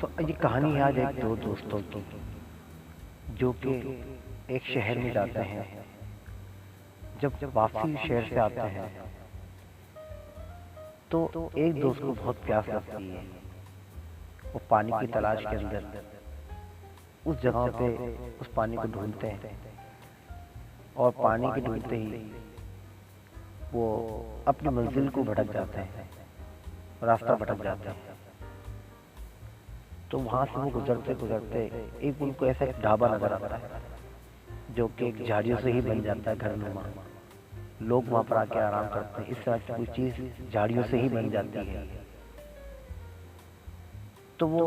तो ये कहानी है आज एक दो दोस्तों की, जो कि एक शहर में जाते हैं। जब वापसी शहर से आते हैं तो एक दोस्त को बहुत प्यास लगती है। वो पानी की तलाश के अंदर उस जगह पे उस पानी को ढूंढते हैं, और पानी के ढूंढते ही वो अपनी मंजिल को भटक जाते हैं, रास्ता भटक जाते हैं। तो वहां से वो गुजरते गुजरते एक उनको ऐसा एक ढाबा नजर आता है, जो कि एक झाड़ियों से ही बन जाता है, घरनुमा। लोग वहां पर आके आराम करते हैं। इस तरह की कोई चीज झाड़ियों से ही बन जाती है। तो वो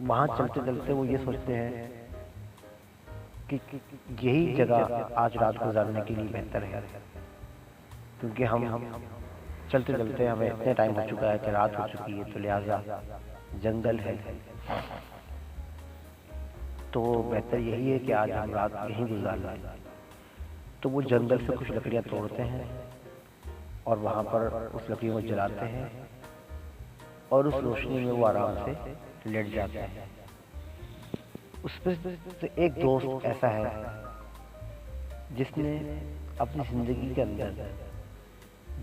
वहां चलते चलते वो ये सोचते हैं कि यही जगह आज रात गुजारने के लिए बेहतर है, क्योंकि हम चलते चलते हमें इतने टाइम हो चुका है कि रात हो चुकी है, तो लिहाजा जंगल है, तो बेहतर यही है कि आज हम रात यहीं गुजार लें। तो वो जंगल से कुछ लकड़ियां तोड़ते हैं और वहां पर उस लकड़ियों को जलाते हैं, और उस रोशनी में वो आराम से लेट जाते हैं। उसमें से एक दोस्त ऐसा है जिसने अपनी जिंदगी के अंदर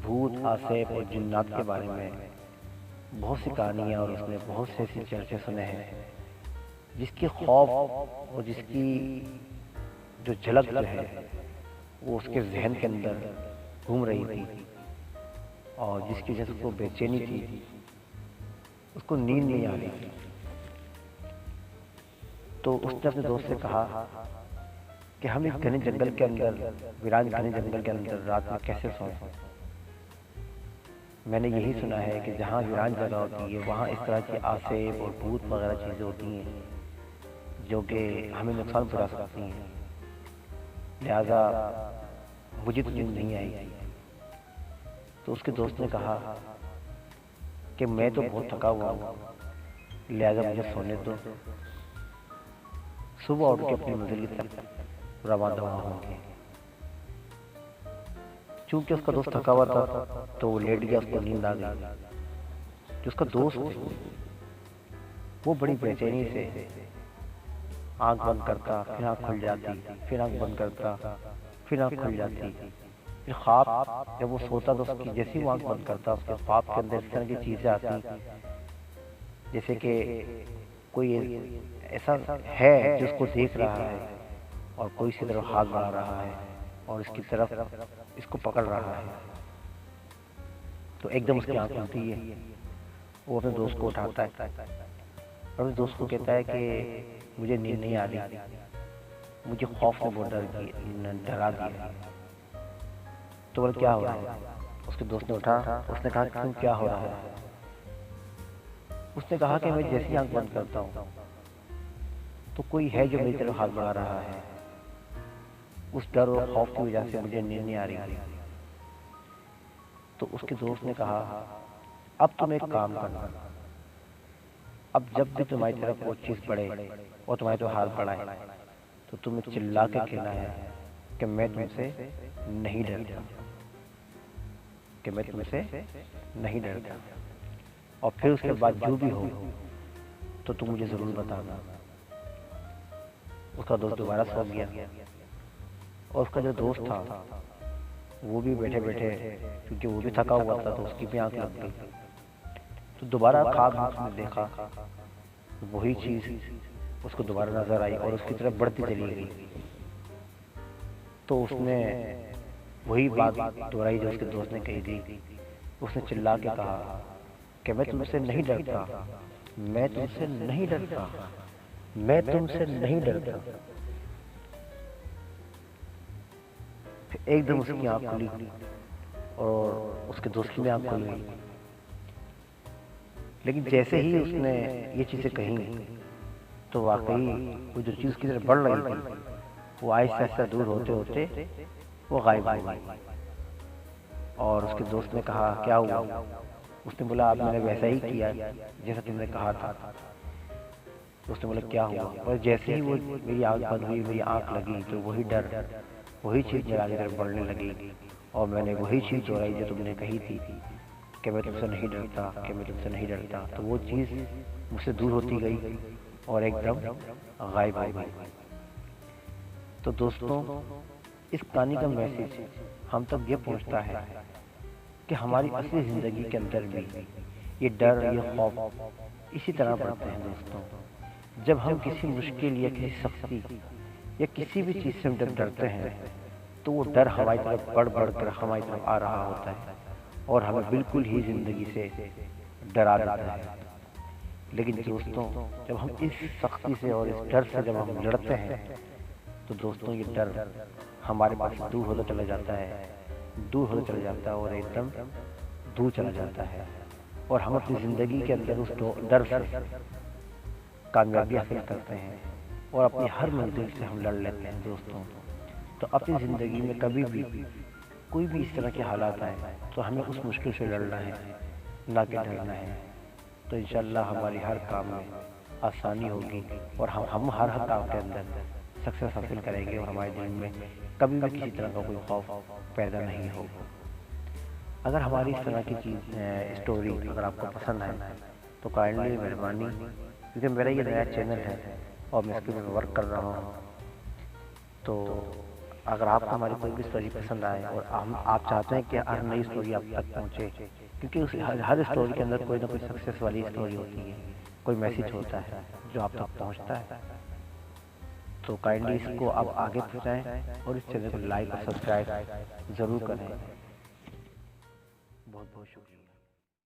भूत, आसेप और जिन्नात के बारे में बहुत सी कहानियां और उसने बहुत से ऐसे चर्चे सुने हैं, जिसकी खौफ और जिसकी जो झलक जो है वो उसके जहन के अंदर घूम रही थी, और जिसकी वजह से उसको बेचैनी थी, उसको नींद नहीं आ रही थी। तो उसने अपने दोस्त से कहा कि हम इस घने जंगल के अंदर, वीरान घने जंगल के अंदर रात में कैसे सोएं। मैंने यही सुना है कि जहाँ वीरान जगह होती है वहाँ इस तरह की आसेब और भूत वगैरह चीज़ें होती हैं, जो कि हमें नुकसान पहुंचा सकती हैं। लिहाजा मुझे तो नींद नहीं आई। तो उसके दोस्त ने कहा कि मैं तो बहुत थका हुआ हूँ, लिहाजा मुझे सोने दो, सुबह उठ के अपनी मंजिल की तरफ रवाना होंगे। चूंकि उसका दोस्त थका हुआ था तो वो लेट गया, उसको नींद आ गई। जो उसका दोस्त वो बड़ी बेचैनी से आंख बंद करता, फिर आंख खुल जाती, फिर आंख बंद करता, फिर आंख खुल जाती। फिर ख्वाब जब वो सोता तो उसकी जैसी वो आंख बंद करता, उसके ख्वाब के अंदर इस तरह की चीजें आती, जैसे कि कोई ऐसा है जो उसको देख रहा है और कोई इसी तरफ हाथ बढ़ा रहा है और इसकी तरफ इसको पकड़ रहा है। तो एकदम उसकी आंख खुलती है, वो अपने दोस्त को उठाता है और अपने दोस्त को कहता है कि मुझे नींद नहीं आ रही, मुझे खौफ ने बहुत डरा दिया। तो बोले क्या हो रहा है? उसके दोस्त ने उठा, उसने कहा क्यों, क्या हो रहा है? उसने कहा कि मैं जैसी आंख बंद करता हूँ तो कोई है जो मेरी तरफ हाथ बढ़ा रहा है। उस डर और खौफ की वजह से मुझे नींद नहीं आ रही। तो उसके दोस्त ने कहा अब तुम एक काम करना, अब जब भी तुम्हारी तरफ वो चीज बढ़े और तुम्हारे तो हाथ बढ़ाए तो तुम्हें चिल्ला के कहना है कि मैं तुमसे नहीं डरता, कि मैं तुमसे नहीं डरता। और फिर उसके बाद जो भी हो तो तुम मुझे जरूर बताना। उसका दोस्त दोबारा सो गया, और उसका जो दोस्त था वो भी बैठे बैठे, क्योंकि वो भी थका हुआ था तो उसकी भी आंख लग गई। तो दोबारा ख्वाब में उसने देखा, वही चीज उसको दोबारा नजर आई और उसकी तरफ बढ़ती चली गई। तो उसने वही बात दोहराई जो उसके दोस्त ने कही थी। उसने चिल्ला के कहा कि मैं तुमसे नहीं डरता, मैं तुमसे नहीं डरता, मैं तुमसे नहीं डरता। एकदम उसकी आंख खुली और उसके दोस्त की भी आंख खुल गई। लेकिन जैसे ही उसने ये चीजें कही तो वाकई वो जो चीज की तरफ बढ़ रही थी वो आहिस्ता आहिस्ता दूर होते होते वो गायब हो गई। और उसके दोस्त ने कहा क्या हुआ? उसने बोला अब मैंने वैसा ही किया जैसा तुमने कहा था। तो उसने बोला क्या हुआ? और जैसे ही वो मेरी आंख बंद हुई, मेरी आंख लगी, तो वही डर, वही चीज मेरे आगे तरफ बढ़ने लगी और मैंने वही चीज दोहराई जो तुमने कही थी। कि मैं तुमसे नहीं डरता, कि मैं तुमसे नहीं डरता, तो वो चीज़ मुझसे दूर होती गई और एकदम गायब हो गई। तो दोस्तों, इस कहानी का मैसेज हम तक ये पहुंचता है कि हमारी असली ज़िंदगी के अंदर भी ये डर, ये खौफ इसी तरह बढ़ते हैं दोस्तों। जब हम किसी मुश्किल या किसी सख्ती या किसी भी चीज़ से हम जब डरते हैं, तो वो डर हमारी तरफ बढ़ बढ़ कर हमारी तरफ आ रहा होता है और हमें बिल्कुल ही ज़िंदगी से डरा देता है। लेकिन दोस्तों, जब हम इस सख्ती से और इस डर से जब हम लड़ते हैं, तो दोस्तों ये डर हमारे पास दूर होता चला जाता है, दूर होता चला जाता है और एकदम दूर चला जाता है और हम अपनी ज़िंदगी के अंदर उस डर से कामयाबी हासिल करते हैं और अपनी हर मंजिल से हम लड़ लेते हैं दोस्तों। तो अपनी ज़िंदगी में कभी भी कोई भी इस तरह के हालात आए, तो हमें उस मुश्किल से लड़ना है, ना कि डरना है। तो इंशाअल्लाह हमारी हर काम में आसानी होगी और हम हर काम के अंदर सक्सेस हासिल करेंगे और हमारे दिल में कभी भी किसी तरह का कोई खौफ पैदा नहीं होगा। अगर हमारी इस तरह की स्टोरी अगर आपको पसंद आए, तो काइंडली मेहरबानी, क्योंकि मेरा ये नया चैनल है और मैं इसके ऊपर वर्क कर रहा हूँ, तो अगर आपको हमारी कोई भी स्टोरी पसंद आए और आप चाहते हैं कि हर नई स्टोरी आप तक पहुँचे, क्योंकि उस हर स्टोरी के अंदर कोई ना कोई सक्सेस वाली स्टोरी होती है, कोई मैसेज होता है जो आप तक पहुँचता है। तो काइंडली इसको आप आगे पहुँचाएँ और इस चैनल को लाइक और सब्सक्राइब ज़रूर करें। बहुत बहुत शुक्रिया।